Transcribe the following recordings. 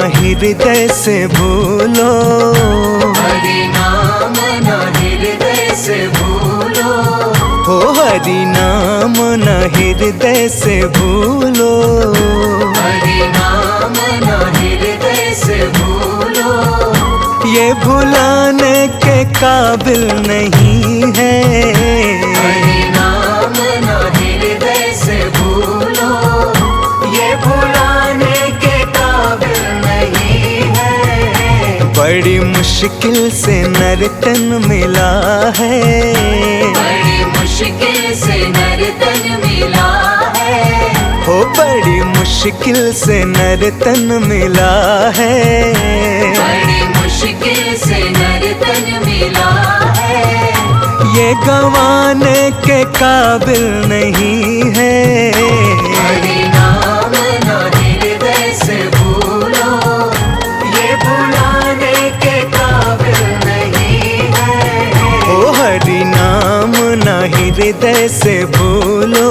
हृदय से भूलो, हरि नाम ना हृदय से भूलो, हो हरि नाम न हृदय से भूलो, हरि नाम ना हृदय से भूलो। ये भुलाने के काबिल नहीं है, हरि नाम ना हृदय से भूलो, ये भुलाने के काबिल नहीं है। बड़ी मुश्किल से नर्तन मिला है, बड़ी मुश्किल से नर्तन मिला है, हो बड़ी मुश्किल से नर्तन मिला है। बड़ी मुश्किल से नर्तन मिला है। ये गंवाने के काबिल नहीं है, हरि नाम ना हृदय से भूलो, ये भुलाने के काबिल नहीं है। ओ हरि नाम न हृदय से भूलो।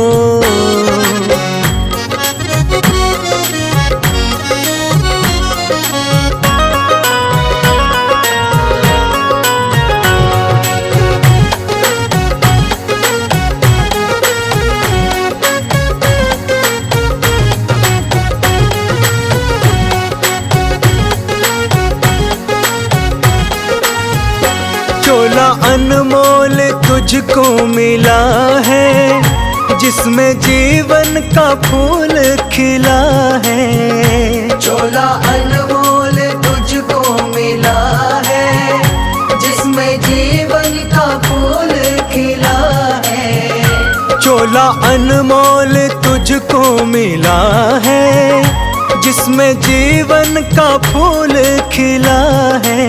चोला अनमोल तुझको मिला है, जिसमें जीवन का फूल खिला है। चोला अनमोल तुझको मिला है, जिसमें जीवन का फूल खिला है। चोला अनमोल तुझको मिला है, जिसमें जीवन का फूल खिला है।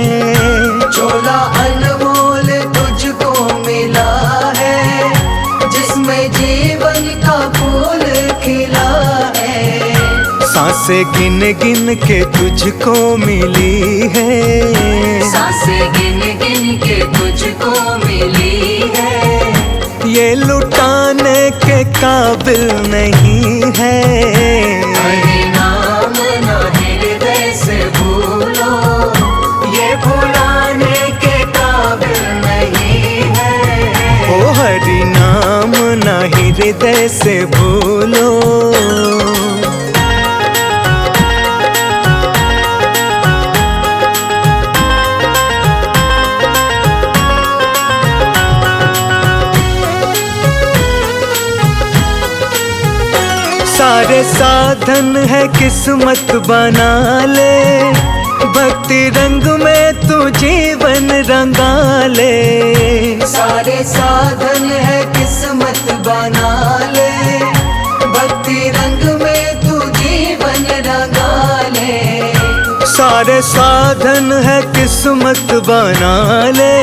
चोला अनमोल तुझको मिला है, जिसमें जीवन का फूल खिला है। सांसें गिन गिन के तुझको मिली है, सांसें गिन गिन के तुझको मिली है। ये लुटाने के काबिल नहीं है। हरि नाम ना हृदय से भूलो, ये भुलाने के काबिल नहीं है। ओ हरि नाम न हृदय से भूलो। सारे साधन है किस्मत बना ले, भक्ति रंग में तू जीवन रंगा ले। सारे साधन है किस्मत बना ले, भक्ति रंग में तू जीवन रंगा ले। सारे साधन है किस्मत बना ले,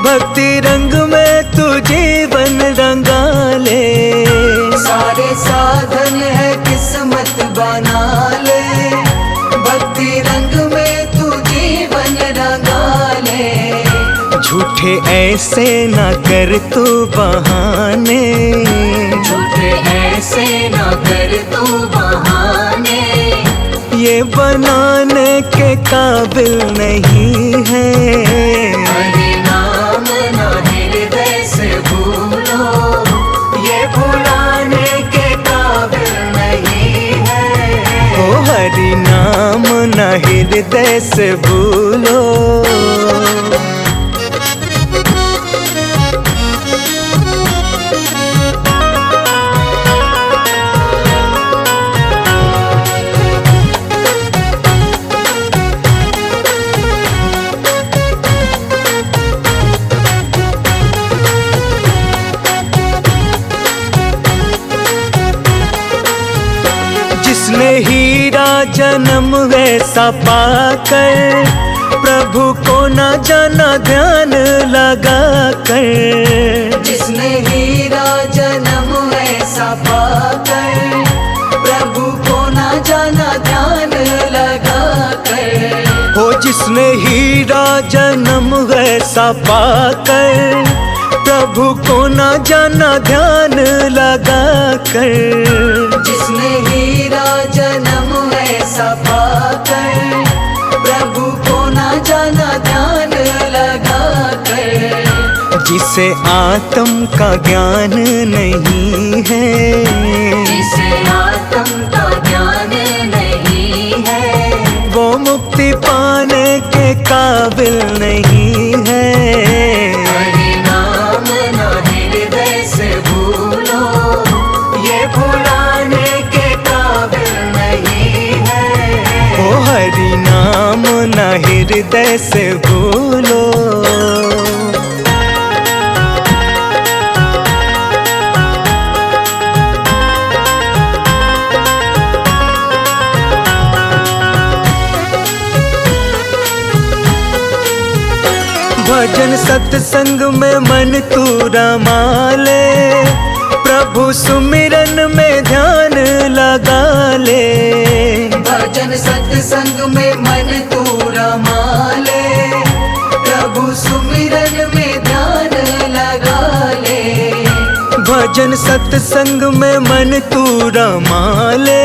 भक्ति रंग में तू जीवन रंगा ले। सारे साधन है किस्मत बना ले, भक्ति रंग में तू जीवन रंगा ले। झूठे ऐसे ना कर तू बहाने, झूठे ऐसे ना कर तू बहाने। ये बनाने के काबिल नहीं है। हरि नाम ना हृदय से भूलो, ये भुलाने के काबिल नहीं है। ओ हरि नाम न हृदय से भूलो। जिसने हीरा जन्म वैसा पाकर, प्रभु को न जाना ध्यान लगा कर। जिसने हीरा जन्म ऐसा पाकर, प्रभु को न जाना ध्यान लगा कर। हो जिसने हीरा जन्म वैसा पाकर, प्रभु को न जाना ध्यान लगा कर। जिसने हीरा जन्म ऐसा पाकर, जिसे आत्म का ज्ञान नहीं है, जिसे आत्म का ज्ञान नहीं है, वो मुक्ति पाने के काबिल नहीं है। हरि नाम ना हृदय से भूलो, ये भुलाने के काबिल नहीं है। ओ हरि नाम ना हृदय से भूलो। भजन सत्संग में मन तू रमा ले, प्रभु सुमिरन में ध्यान लगा ले। भजन सत्संग में मन तू रमा ले, प्रभु सुमिरन में ध्यान लगा ले। भजन सत्संग में मन तू रमा ले,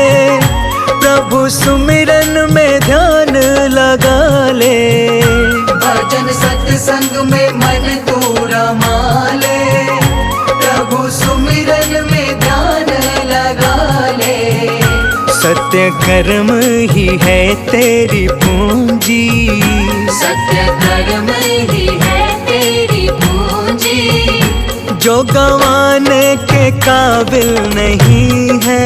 प्रभु सुमिरन में ध्यान लगा ले। भजन सत्संग में मन तू रमा ले, प्रभु सुमिरन में ध्यान लगा ले। सत्य कर्म ही है तेरी पूंजी, सत्य कर्म ही है तेरी पूंजी, जो गंवाने के काबिल नहीं है।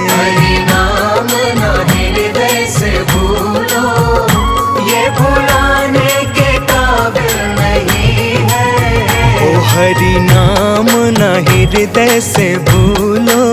हरि नाम ना हृदय से भूलो, ये भुलाने के काबिल नहीं है। ओ हरि नाम ना हृदय से भूलो।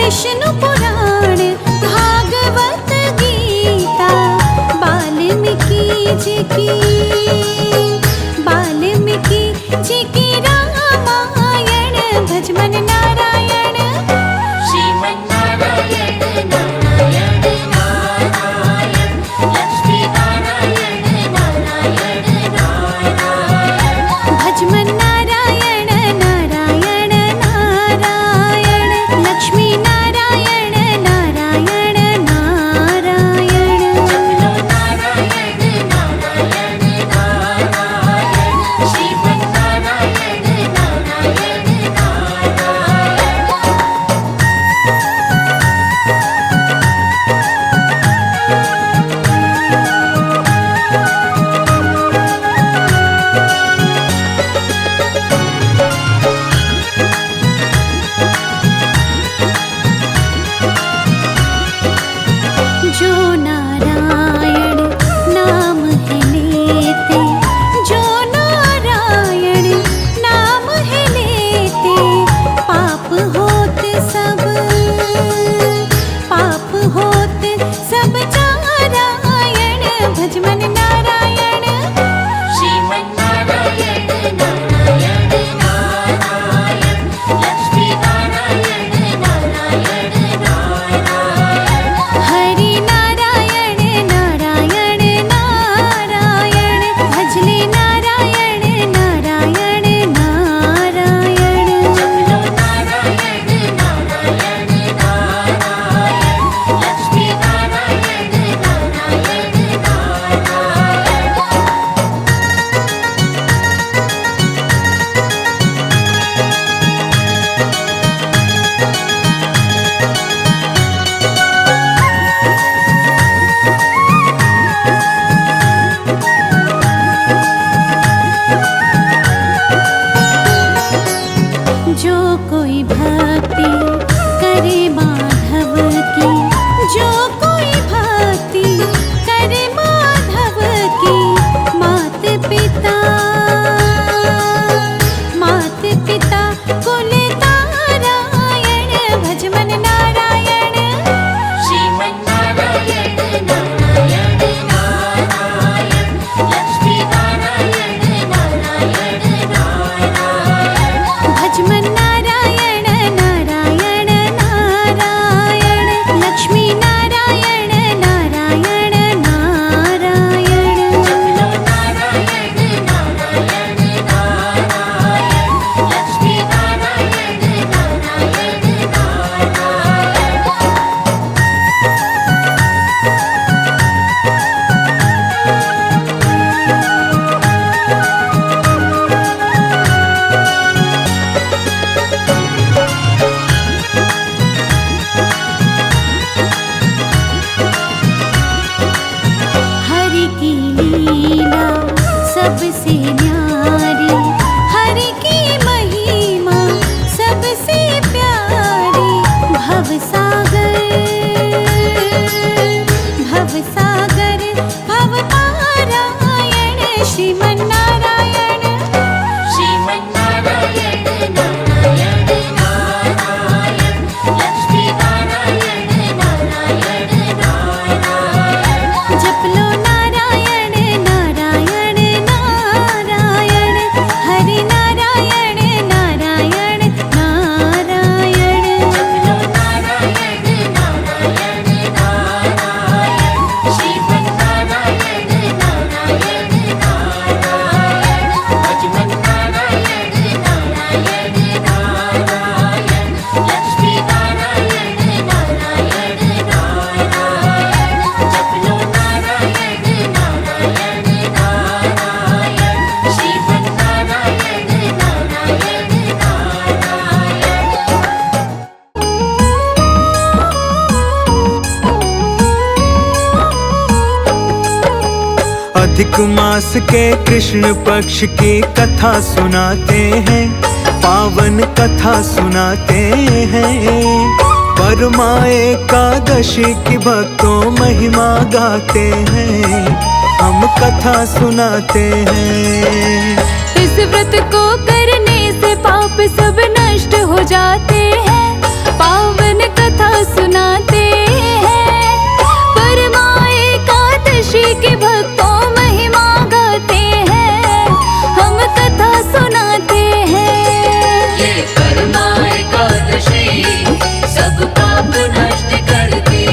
विष्णु पुराण भागवत गीता वाल्मीकि जी की श्रीमन्नारायण श्रीमन्नारायण नारायण नारायण लक्ष्मी नारायण नारायण नारायण जप लो नारायण नारायण नारायण हरि नारायण नारायण नारायण जपलो नारायण नारायण नारायण श्रीमन्नारायण नारायण नारायण भजमन नारायण नारायण नारायण लक्ष्मी नारायण नारायण नारायण जपलो नारायण नारायण नारायण श्रीमन्नारायण नारायण नारायण अधिक मास के कृष्ण पक्ष की कथा सुनाते हैं, पावन कथा सुनाते हैं। परमा एकादशी की भक्तों महिमा गाते हैं, हम कथा सुनाते हैं। इस व्रत को करने से पाप सब नष्ट हो जाते हैं, पावन कथा सुनाते हैं। परमा एकादशी के भक्तों महिमा गाते हैं, हम कथा सुनाते हैं। ये परमा एकादशी सब पाप नष्ट करती,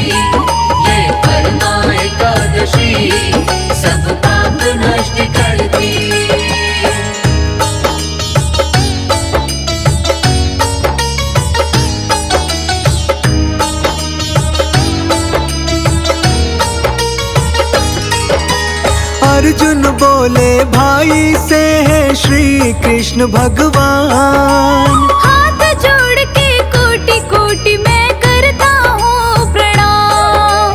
ये परमा एकादशी सब पाप नष्ट करती। अर्जुन बोले भाई से है श्री कृष्ण भगवान, हाथ जोड़ के कोटि कोटि मैं करता हूँ प्रणाम।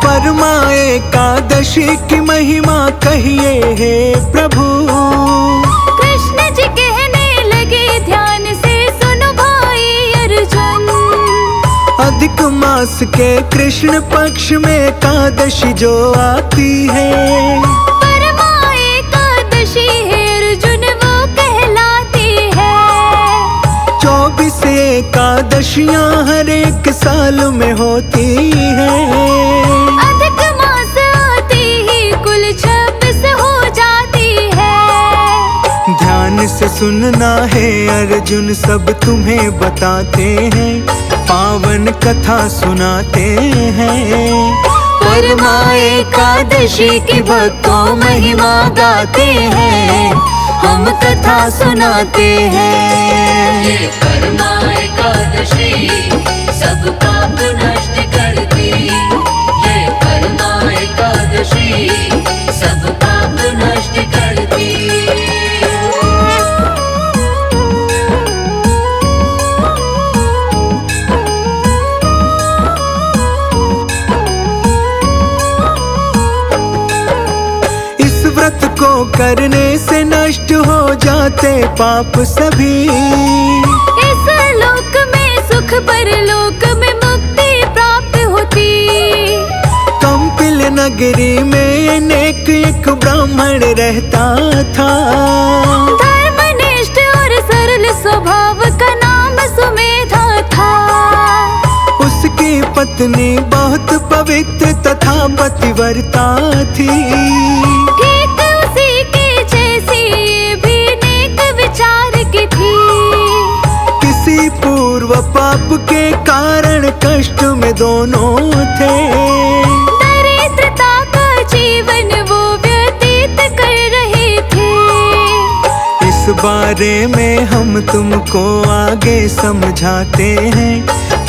परमा एकादशी की महिमा कहिए हे प्रभु। कृष्ण जी कहने लगे ध्यान से सुनो भाई अर्जुन। अधिक मास के कृष्ण पक्ष में एकादशी जो आती है, परमा एकादशी है अर्जुन वो कहलाती है। 24 एकादशियां हर एक साल में होती है। अधिक मास आती ही कुल 26 हो जाती है। ध्यान से सुनना है अर्जुन, सब तुम्हें बताते हैं, पावन कथा सुनाते हैं। परमा एकादशी की भक्तों महिमा गाते हैं, हम कथा सुनाते हैं। ये परमा एकादशी सब पाप नष्ट करती, ये परमा एकादशी सब पाप नष्ट करती। इस व्रत को करने से नष्ट हो जाते पाप सभी, इस लोक में सुख परलोक में मुक्ति प्राप्त होती। कंपिल नगरी में अनेक एक ब्राह्मण रहता था, धर्मनिष्ठ और सरल स्वभाव का नाम सुमेधा था। उसकी पत्नी बहुत पवित्र तथा पतिव्रता थी। ठीक उसी के जैसी ये भी नेक विचार की थी। किसी पूर्व पाप के कारण कष्ट में दोनों थे, दरिद्रता का जीवन वो व्यतीत कर रहे थे। इस बारे में हम तुमको आगे समझाते हैं,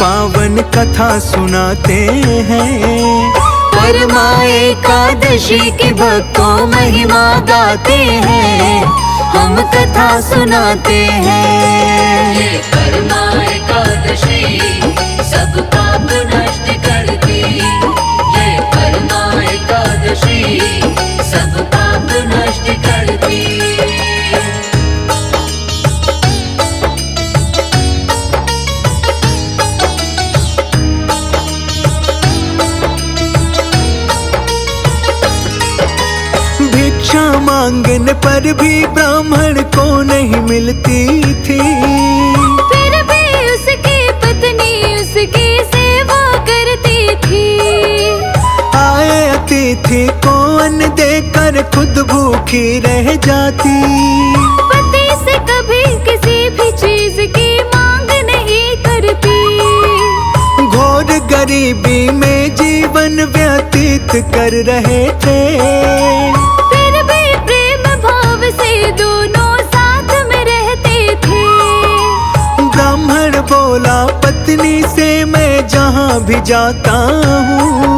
पावन कथा सुनाते हैं। परमा एकादशी की भक्तों महिमा गाते हैं, हम कथा सुनाते हैं। ये परमा एकादशी सब पाप नष्ट करती, ये परमा एकादशी सब पाप नष्ट करती। मांगने पर भी ब्राह्मण को नहीं मिलती थी। फिर भी उसकी पत्नी उसकी सेवा करती थी। आए अतिथि को अन्न देकर खुद भूखी रह जाती। पति से कभी किसी भी चीज की मांग नहीं करती। घोर गरीबी में जीवन व्यतीत कर रहे थे। फिर भी प्रेम भाव से दोनों साथ में रहते थे। ब्राह्मण बोला पत्नी से मैं जहाँ भी जाता हूँ,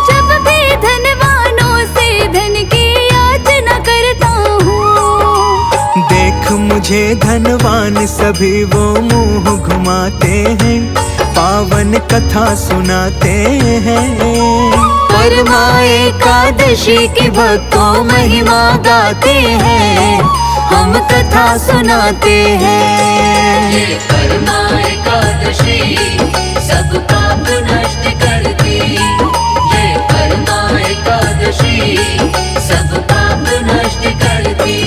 जब भी धनवानों से धन की याचना करता हूँ। देख मुझे धनवान सभी वो मुंह घुमाते हैं, पावन कथा सुनाते हैं। परमा एकादशी की भक्तों महिमा गाते हैं, हम कथा सुनाते हैं। ये परमा एकादशी सब पाप नष्ट करती। ये परमा एकादशी सब पाप नष्ट करती।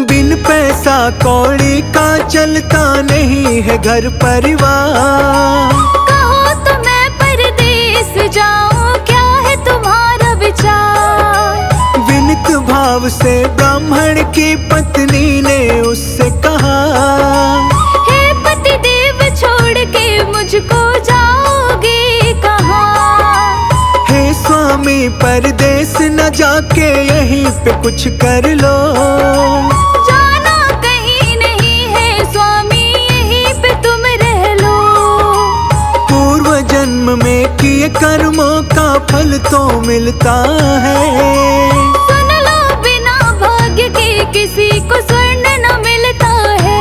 बिन पैसा कौड़ी का चलता नहीं है घर परिवार। कहो तो मैं परदेस जाऊं, क्या है तुम्हारा विचार। विनित भाव से ब्राह्मण की पत्नी ने उससे कहा, हे पति देव छोड़ के मुझको जाओगे कहाँ। हे स्वामी परदेस न जाके यहीं पे कुछ कर लो। जाना कहीं नहीं है स्वामी, यहीं पे तुम रह लो। पूर्व जन्म में किए कर्मों का फल तो मिलता है। सुन लो बिना भाग्य के किसी को स्वर्ण न मिलता है।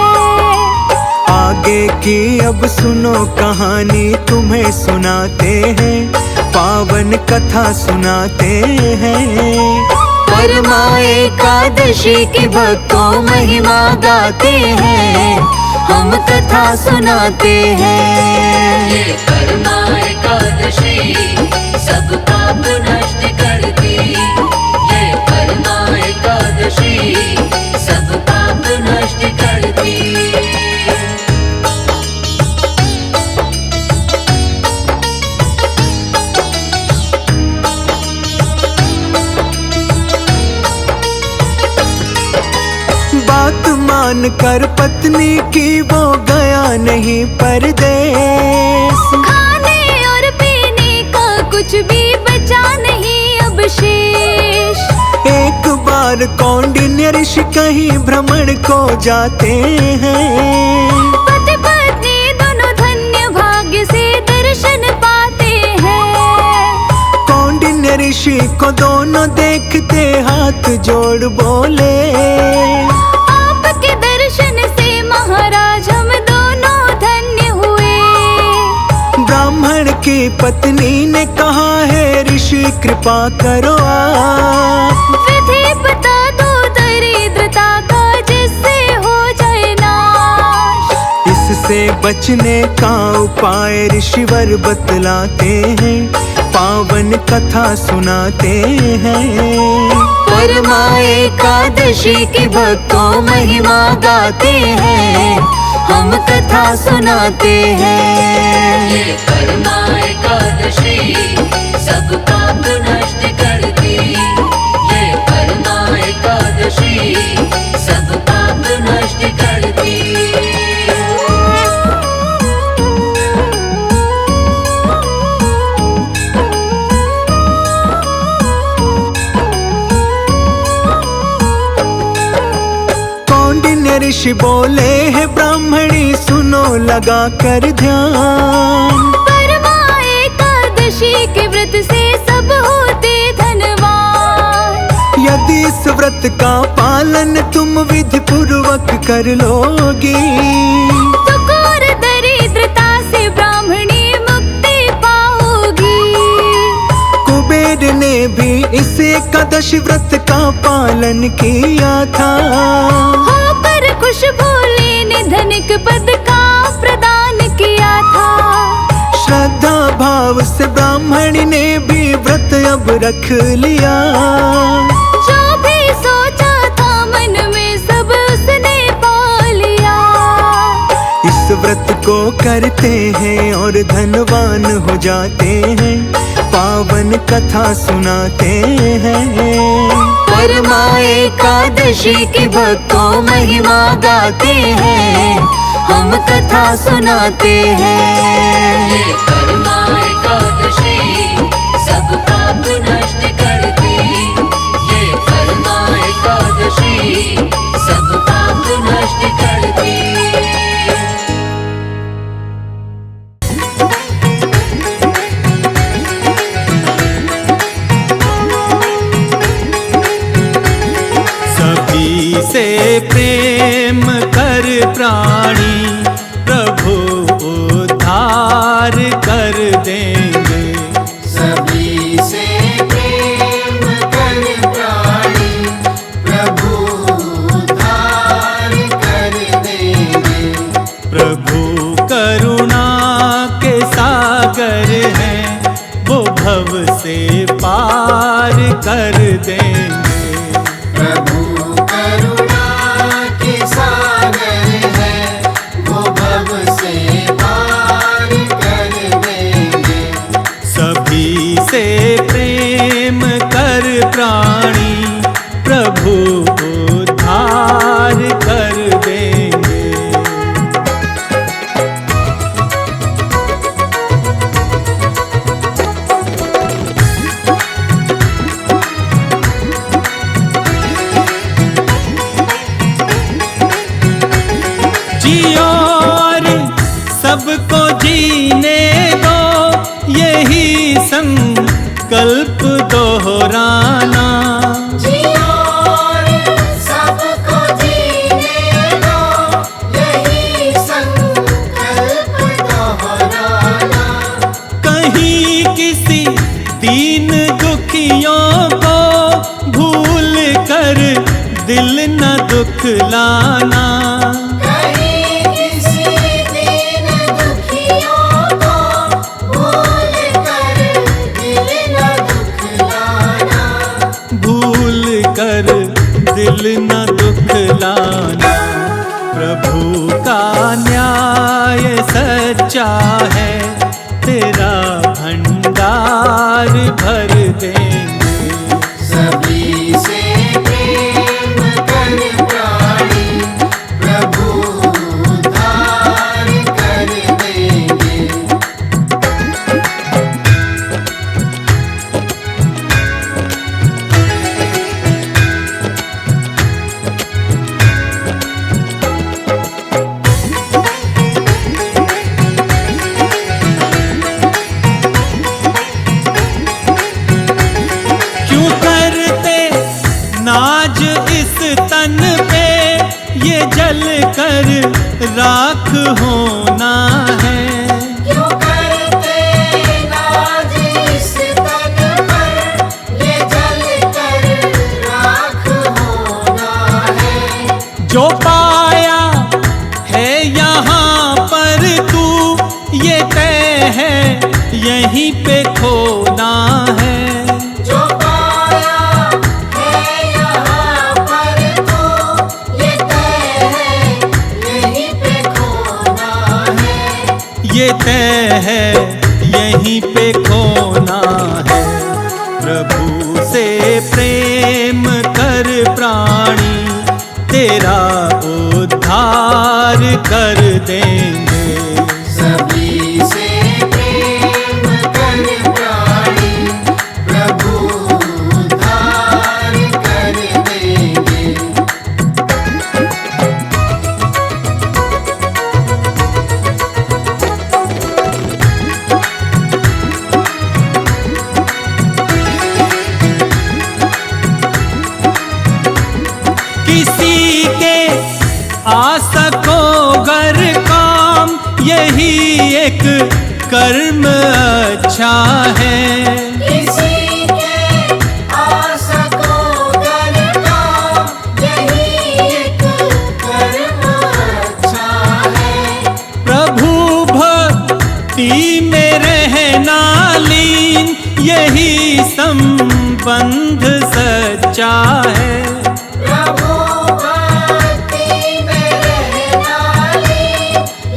आगे की अब सुनो कहानी तुम्हें सुनाते हैं, पावन कथा सुनाते हैं। परमा एकादशी की भक्तों महिमा गाते हैं, हम कथा सुनाते हैं। ये परमा एकादशी सब पाप नष्ट करती। ये परमा एकादशी सब पाप नष्ट करती। बात मान कर पत्नी की वो गया नहीं परदेस। खाने और पीने का कुछ भी बचा नहीं अब शेष। एक बार कौंडिन्य ऋषि कहीं भ्रमण को जाते हैं। पति पत्नी दोनों धन्य भाग्य से दर्शन पाते हैं। कौंडिन्य ऋषि को दोनों देखते हाथ जोड़ बोले, आपके दर्शन से महाराज हम दोनों धन्य हुए। ब्राह्मण की पत्नी ने कहा है ऋषि कृपा करो आप। विधि बता दो दरिद्रता का जिससे हो जाए नाश। इससे बचने का उपाय ऋषिवर बतलाते हैं, पावन कथा सुनाते हैं। परमा एकादशी की भक्तों महिमा गाते हैं, हम कथा सुनाते हैं। ये परमा एकादशी सब पाप नष्ट करती। ये परमा एकादशी सब पाप नष्ट करती। कौंडिन्य ऋषि बोले है ब्राह्मणी सुनो लगा कर ध्यान। परमा एकादशी के व्रत से सब होते धनवान। यदि इस व्रत का पालन तुम विधि पूर्वक कर लोगी, तो घोर दरिद्रता से ब्राह्मणी मुक्ति पाओगी। कुबेर ने भी इस एकादशी व्रत का पालन किया था। होकर खुश भोले ने धनिक पद का प्रदान किया था। श्रद्धा भाव से ब्राह्मण ने भी व्रत अब रख लिया। जो भी सोचा था मन में सब उसने पा लिया। इस व्रत को करते हैं और धनवान हो जाते हैं, पावन कथा सुनाते हैं। परमा एकादशी की भक्तों महिमा गाते हैं, हम कथा सुनाते हैं। ये परमा एकादशी सब पाप नष्ट करती। ये परमा एकादशी सब पाप नष्ट करती। सभी से प्रेम कर प्राणी, प्रभु उद्धार कर देंगे। सभी से प्रेम कर प्राणी, प्रभु उद्धार कर देंगे। प्रभु करुणा के सागर हैं, वो भव से पार कर देंगे। प्रभु करुणा के सागर है, वो भव से पार कर देंगे। सभी से प्रेम कर प्राणी, प्रभु उद्धार कर देंगे। जियो और सबको जीने दो, यही संकल्प दोहराना। जियो और सबको जीने दो, यही संकल्प दोहराना। कहीं किसी दीन दुखियों को भूल कर दिल न दुखलाना। कहीं किसी दीन दुखियों को भूल कर दिल न दुखलाना। भूल कर दिल न दुखलाना। प्रभु का न्याय सच्चा है, तेरा भंडार भर देंगे। सभी से प्रेम कर प्राणी, प्रभु उद्धार कर देंगे। क्यों करते नाज इस तन पे, ये जल कर राख होना है। क्यों करते नाज इस तन पर, ये जल कर राख होना है। जो पाया है यहाँ पर तू, ये तय है यहीं पे खोना है। जो पाया है यहाँ पर तो, ये तय है यहीं पे खोना है। ये तय है यहीं पे खोना है। प्रभु से प्रेम कर प्राणी, तेरा उद्धार कर देंगे। सभी से प्रेम कर प्राणी, प्रभु उद्धार कर देंगे। किसी के आ सको घर काम, यही एक कर्म अच्छा है। किसी के आ सको घर काम, यही एक कर्म यही संबंध सच्चा है। प्रभु भक्ति में रहनाले,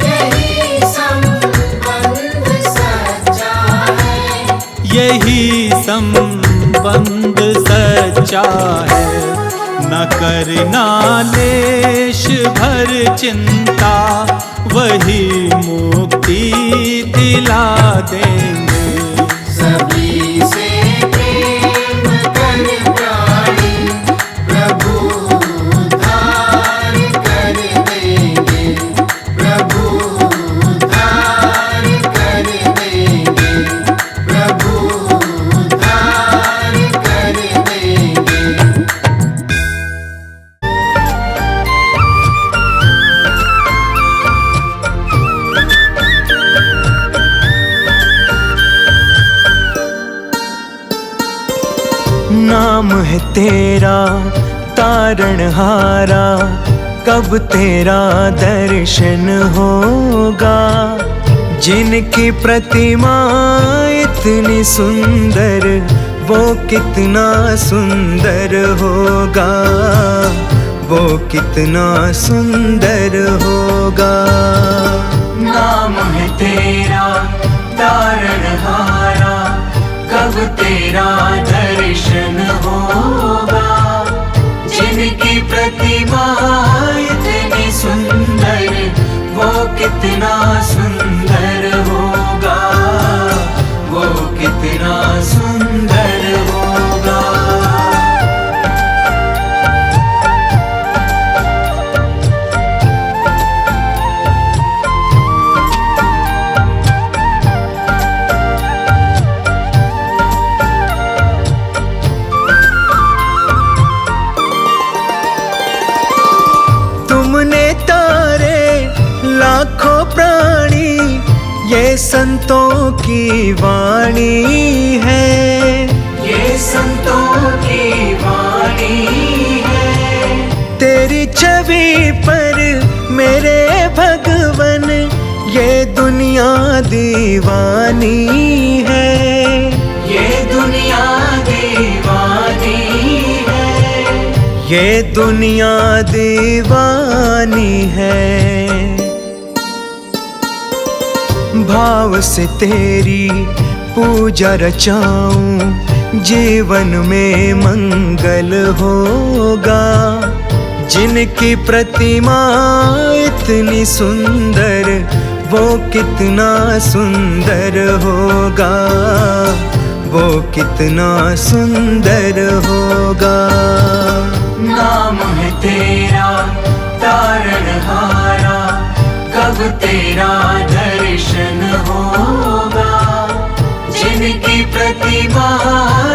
यही संबंध सच्चा है। यही संबंध सच्चा है। न करना लेश भर चिंता, वही मुक्ति दिला देंगे। सभी से प्रेम कर प्राणी, प्रभु उद्धार कर देंगे। प्रभु उद्धार कर देंगे। प्रभु उद्धार कर देंगे। नाम है तेरा तारणहारा, कब तेरा दर्शन होगा। जिनकी प्रतिमा इतनी सुंदर, वो कितना सुंदर होगा। वो कितना सुंदर होगा। नाम है तेरा तारणहारा, कब तेरा दर्शन होगा। जिनकी प्रतिमा इतनी सुंदर, वो कितना सुंदर होगा। वो कितना सुंदर होगा। तुमने तारे लाखों प्राणी, ये संतों की वाणी है। ये संतों की वाणी है। तेरी छवि पर मेरे भगवन, ये दुनिया दीवानी है। ये दुनिया दीवानी है। ये दुनिया दीवानी है। भाव से तेरी पूजा रचाऊं, जीवन में मंगल होगा। जिनकी प्रतिमा इतनी सुंदर, वो कितना सुंदर होगा। वो कितना सुंदर होगा। नाम है तेरा तारणहारा, कब तेरा दर्शन होगा। जिनकी प्रतिमा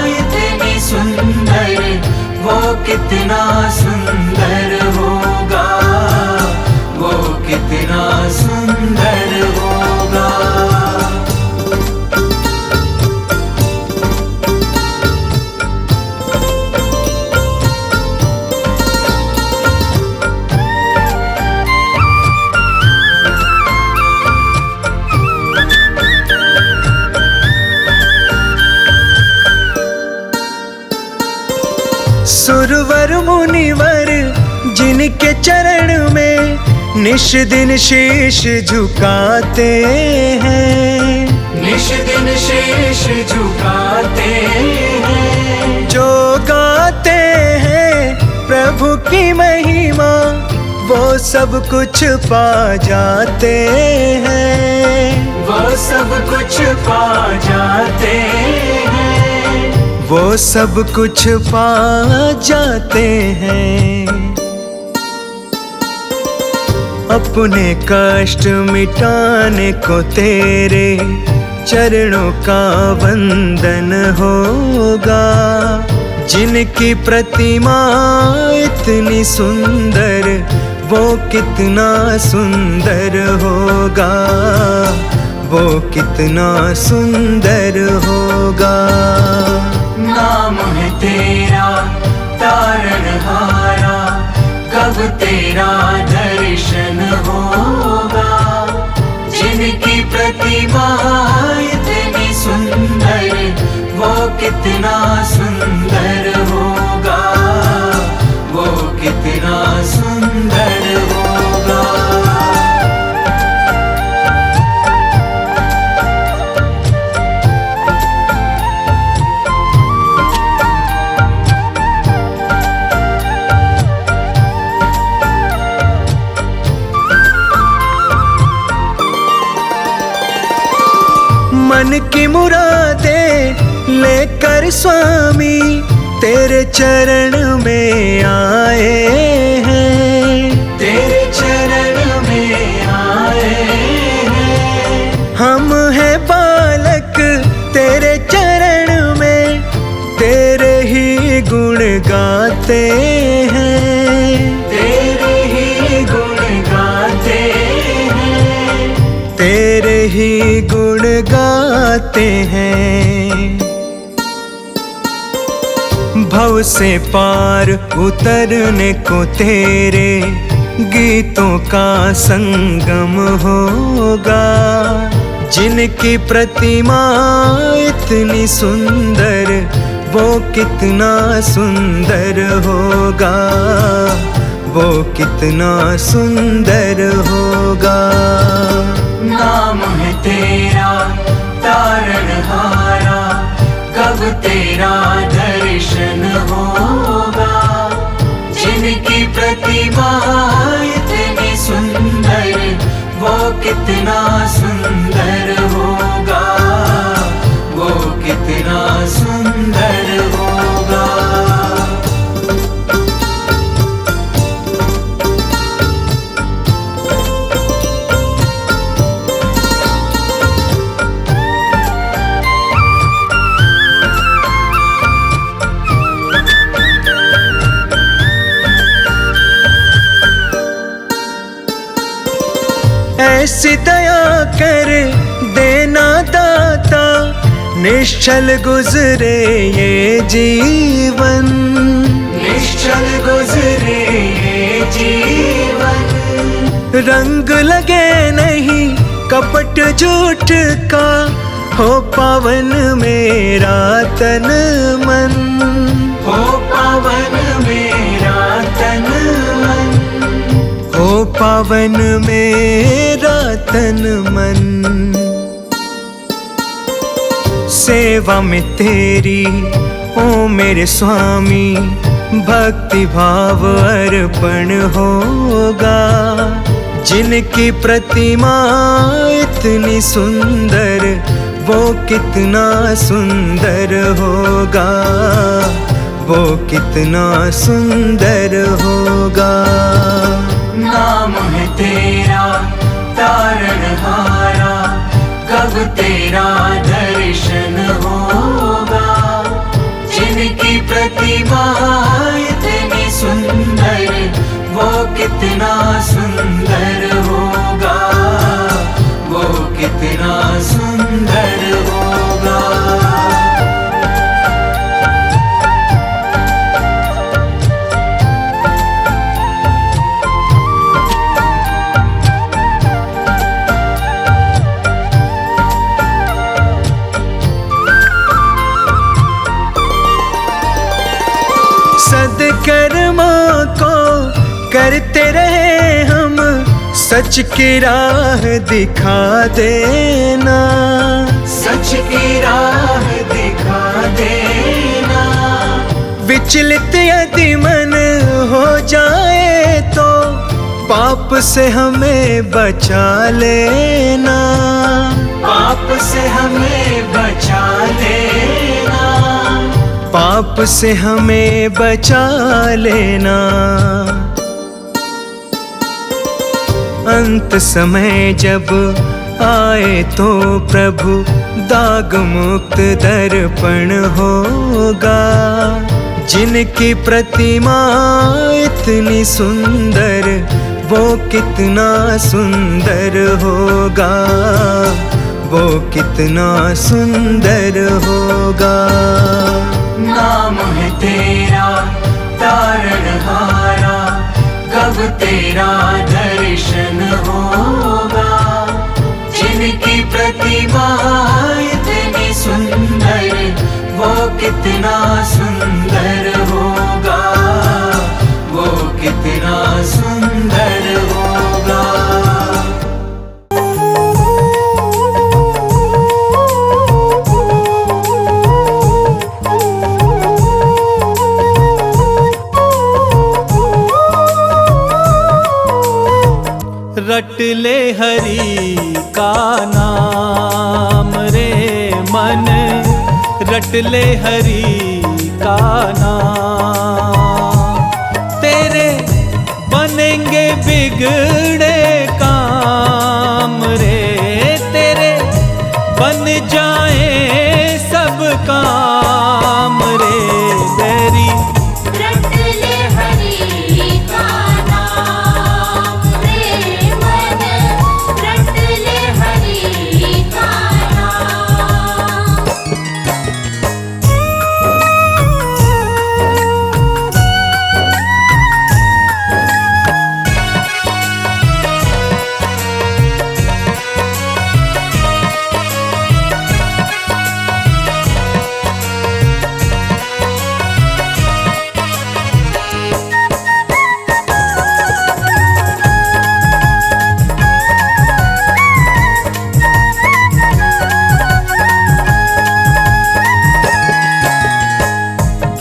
इतनी सुंदर, वो कितना सुंदर होगा। वो कितना सुंदर होगा। सुरवर मुनिवर जिनके चरण में निश दिन शीश झुकाते हैं। निश दिन शीश झुकाते हैं। जो गाते हैं प्रभु की महिमा, वो सब कुछ पा जाते हैं। वो सब कुछ पा जाते हैं। वो सब कुछ पा जाते हैं। अपने कष्ट मिटाने को तेरे चरणों का वंदन होगा। जिनकी प्रतिमा इतनी सुंदर, वो कितना सुंदर होगा। वो कितना सुंदर होगा। नाम है तेरा तारणहारा, कब तेरा दर्शन होगा। जिनकी प्रतिमा इतनी सुंदर, वो कितना सुंदर होगा, वो कितना सुंदर होगा। मन की मुरादें लेकर स्वामी तेरे चरण में आए हैं, तेरे चरण में आए हैं। हम हैं बालक तेरे चरण में, तेरे ही गुण गाते हैं, तेरे ही गुण गाते हैं, तेरे ही गुण गाते हैं। भव से पार उतरने को तेरे गीतों का संगम होगा। जिनकी प्रतिमा इतनी सुंदर, वो कितना सुंदर होगा, वो कितना सुंदर होगा। नाम है तेरा तारणहारा, कब तेरा दर्शन होगा। जिनकी प्रतिमा इतनी सुंदर, वो कितना सुंदर होगा, वो कितना सुंदर होगा। ऐसी दया कर देना दाता, निश्चल गुजरे ये जीवन, निश्चल गुजरे ये जीवन। रंग लगे नहीं कपट झूठ का, हो पावन मेरा तन मन, हो पावन मेरा तन मन, हो पावन मेरा तन मन। सेवा में तेरी ओ मेरे स्वामी, भक्ति भाव अर्पण होगा। जिनकी प्रतिमा इतनी सुंदर, वो कितना सुंदर होगा, वो कितना सुंदर होगा। नाम है तेरा तारणहारा, कब तेरा दर्शन होगा। जिनकी प्रतिमा इतनी सुंदर, वो कितना सुंदर होगा, वो कितना सुंदर होगा। सद्कर्मों को करते रहे हम, सच की राह दिखा देना, सच की राह दिखा देना। विचलित यदि मन हो जाए तो, पाप से हमें बचा लेना, पाप से हमें बचा लेना, पाप से हमें बचा लेना। अंत समय जब आए तो प्रभु, दाग मुक्त दर्पण होगा। जिनकी प्रतिमा इतनी सुंदर, वो कितना सुंदर होगा, वो कितना सुंदर होगा। नाम है तेरा तारणहारा, कब तेरा दर्शन होगा। जिनकी प्रतिमा इतनी सुंदर, वो कितना सुंदर होगा, वो कितना सुंदर होगा। रट ले हरि का नाम रे मन, रट ले हरि का नाम, तेरे बनेंगे बिगड़े काम रे, तेरे बन जाए सब काम रे। बैरी रट ले हरि का नाम रे मन, रट ले हरि का नाम।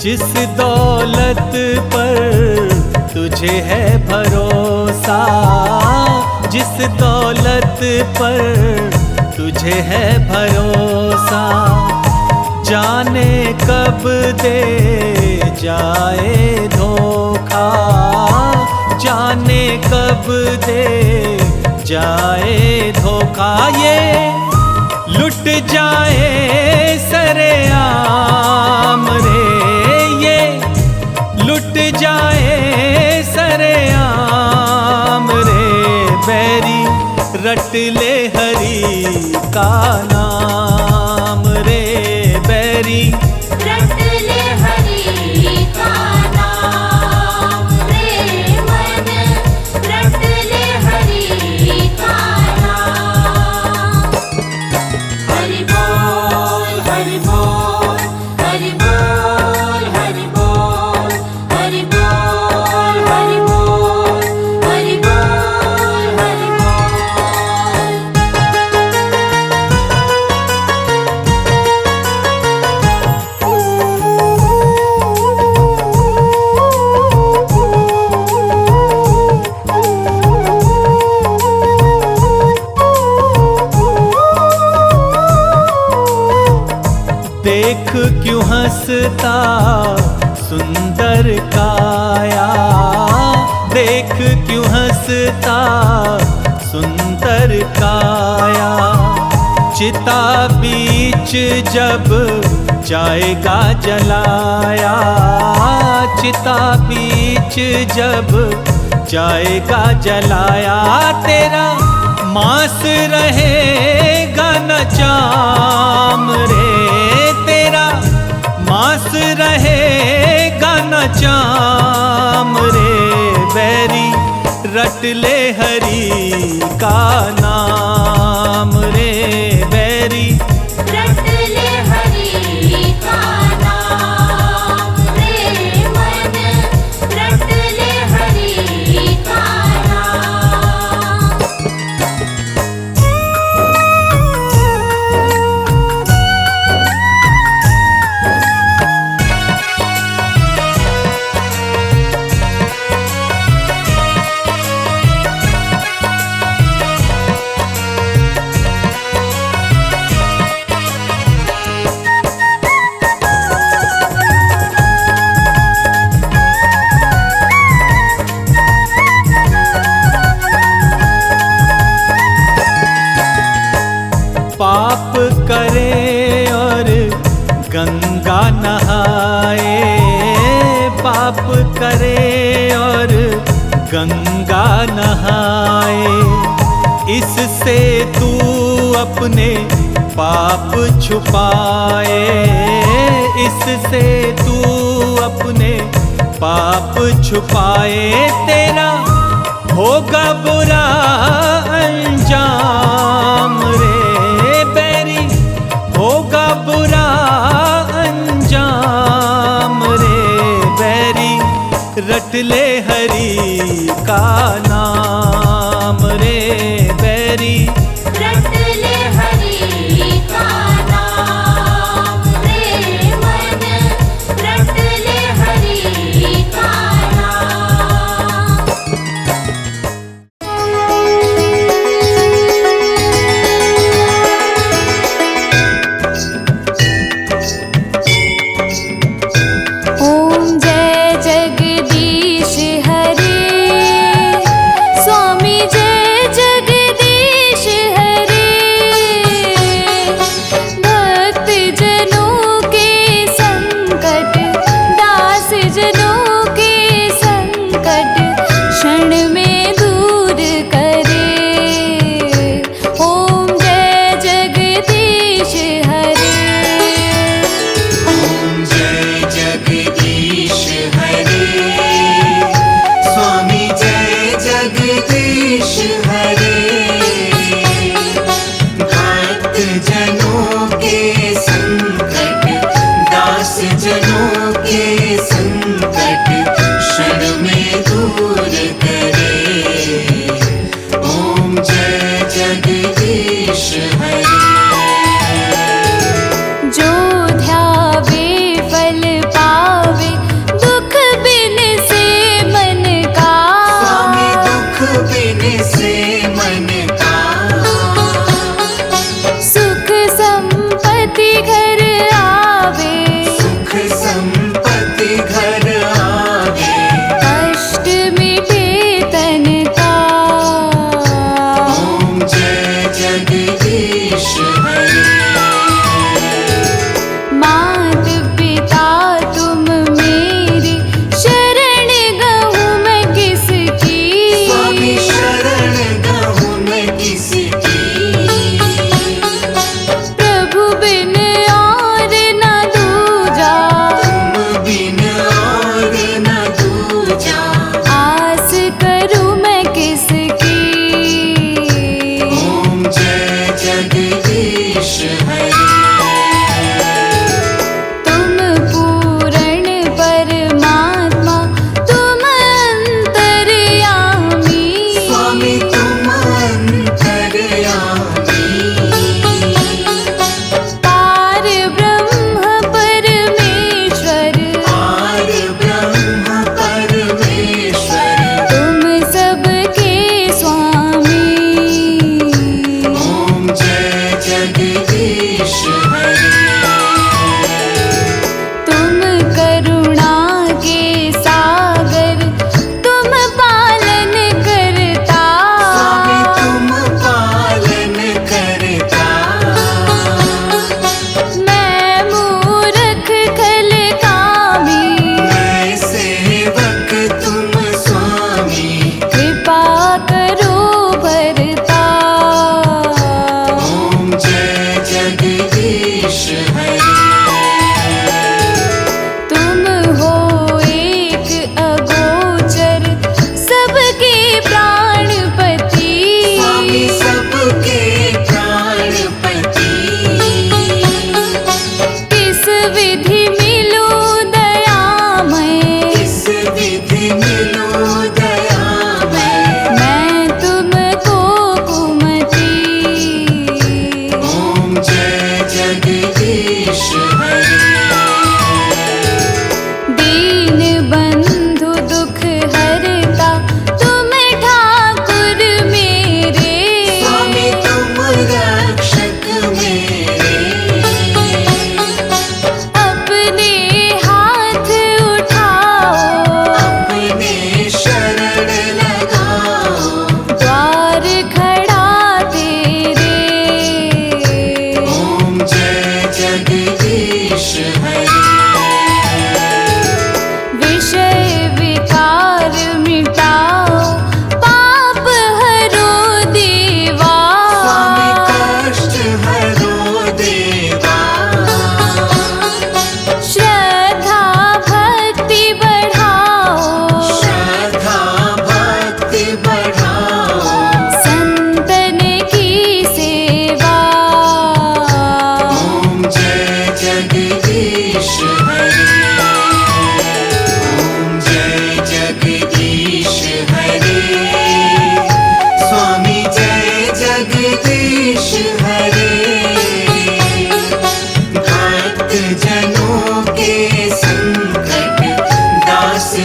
जिस दौलत पर तुझे है भरोसा, जिस दौलत पर तुझे है भरोसा, जाने कब दे जाए धोखा, जाने कब दे जाए धोखा। ये लुट जाए सरेआम रे, ये लुट जाए सरेआम रे। बैरी रट ले हरि का नाम रे, बैरी रट ले हरि का नाम रे मन, रट ले हरि का नाम। हरि बोल हरि बोल हरि बोल हरि बोल हरि बोल हरि बोल हरि बोल हरि बोल। देख क्यों हंसता सुंदर काया, देख क्यों हंसता सुंदर काया। चिता बीच जब जाएगा जलाया, चिता बीच जब जाएगा जलाया, तेरा मांस रहेगा न चाम रे, तेरा मांस रहेगा न चाम रे। बैरी रट ले हरि का नाम रे, बैरी रट ले हरि का नाम रे मन, रट ले हरि का नाम। पाप करे और गंगा नहाए, पाप करे और गंगा नहाए। इससे तू अपने पाप छुपाए, इससे तू अपने पाप छुपाए। तेरा होगा बुरा अंजाम रे, बैरी होगा बुरा अंजाम रट ले हरि का नाम रे बैरी, रट ले हरि का नाम रे मन, रट ले हरि का नाम। ओम जय जगदीश हरे, स्वामी जय जगदीश हरे। भक्त जनों के संकट, दास जनों के संकट क्षण में दूर करे। ओम जय जगदीश हरे। ओम जय जगदीश हरे, स्वामी जय जगदीश हरे। भक्त जनों के संकट, दास जनों के संकट क्षण में दूर करे। ओम जय जगदीश हरे। जो ध्यावे फल पावे, दुख बिन से मन का। स्वामी दुख बिन से मन का, सुख संपत्ति घर आवे, सुख संपत्ति घर आवे।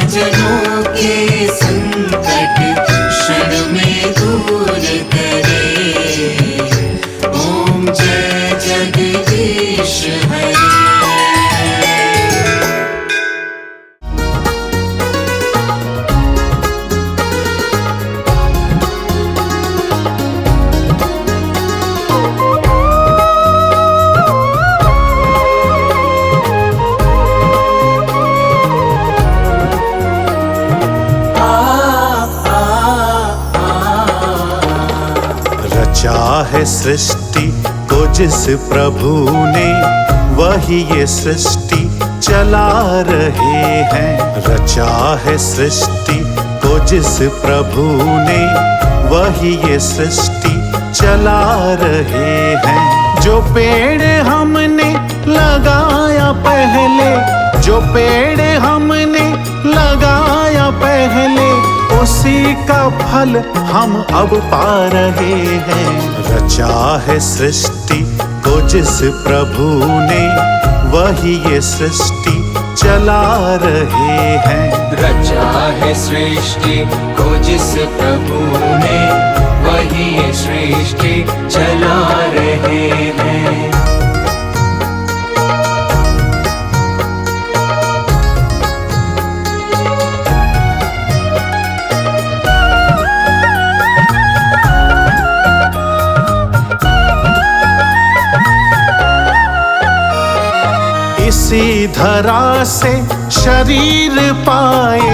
जनों के संकट क्षण में दूर करे। ओम जय जगदीश हरे। है सृष्टि को जिस प्रभु ने, वही ये सृष्टि चला रहे हैं। रचा है सृष्टि को जिस प्रभु ने, वही ये सृष्टि चला रहे हैं। जो पेड़ हमने लगाया पहले, जो पेड़ हमने लगाया पहले, उसी का फल हम अब पा रहे हैं। रचा है सृष्टि को जिस प्रभु ने, वही ये सृष्टि चला रहे हैं। रचा है सृष्टि को जिस प्रभु ने, वही ये सृष्टि चला रहे हैं। इसी धरा से शरीर पाए,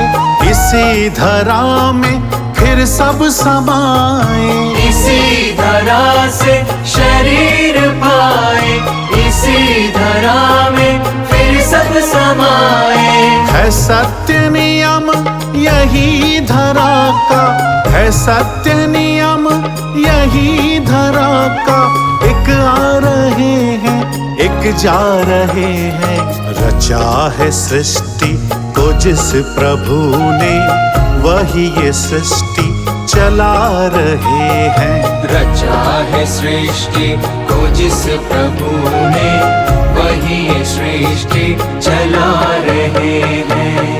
इसी धरा में फिर सब समाए। इसी धरा से शरीर पाए, इसी धरा में फिर सब समाए। है सत्य नियम यही धरा का, है सत्य नियम यही धरा का। एक आ रहे हैं, एक जा रहे हैं। रचा है सृष्टि को जिस प्रभु ने, वही ये सृष्टि चला रहे हैं। रचा है सृष्टि को जिस प्रभु ने, वही ये सृष्टि चला रहे हैं।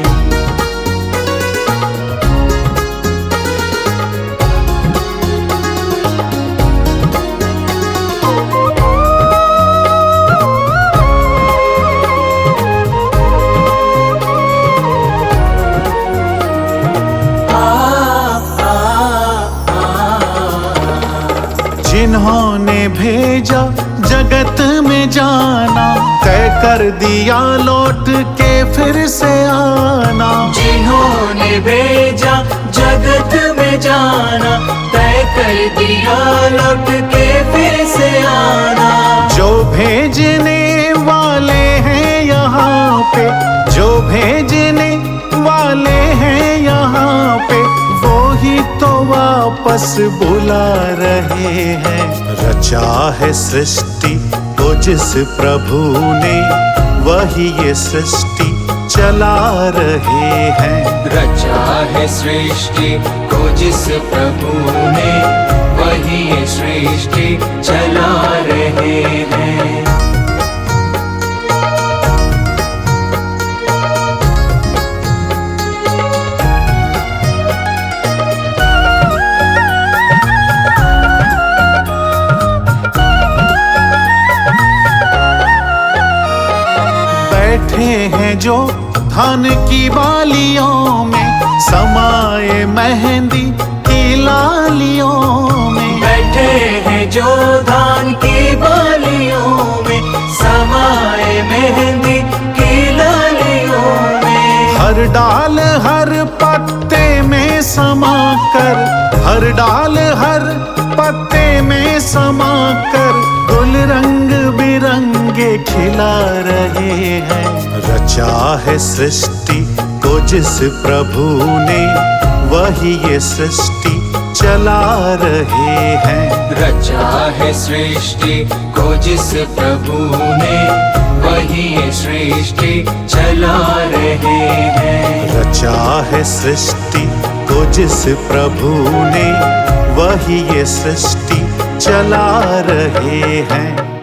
जिन्होंने भेजा जगत में जाना, तय कर दिया लौट के फिर से आना। जिन्होंने भेजा जगत में जाना, तय कर दिया लौट के फिर से आना। जो भेजने वाले हैं यहाँ पे, जो भेजने वाले हैं यहाँ पे, वो ही तो वापस बुला रहे हैं। रचा है सृष्टि को जिस प्रभु ने, वही ये सृष्टि चला रहे हैं। रचा है सृष्टि को जिस प्रभु ने, वही ये सृष्टि चला रहे हैं। बैठे हैं जो धान की बालियों में, समाए मेहंदी की लालियों में। बैठे हैं जो धान की बालियों में, समाए मेहंदी की लालियों में। हर डाल हर पत्ते में समाकर, हर डाल हर पत्ते में समाकर, गुल रंग बिरंगे खिला रहे हैं। रचा है सृष्टि को जिस प्रभु ने, वही ये सृष्टि चला रहे हैं। रचा है सृष्टि को जिस प्रभु ने, वही ये सृष्टि चला रहे हैं। रचा है सृष्टि को जिस प्रभु ने, वही ये सृष्टि चला रहे हैं।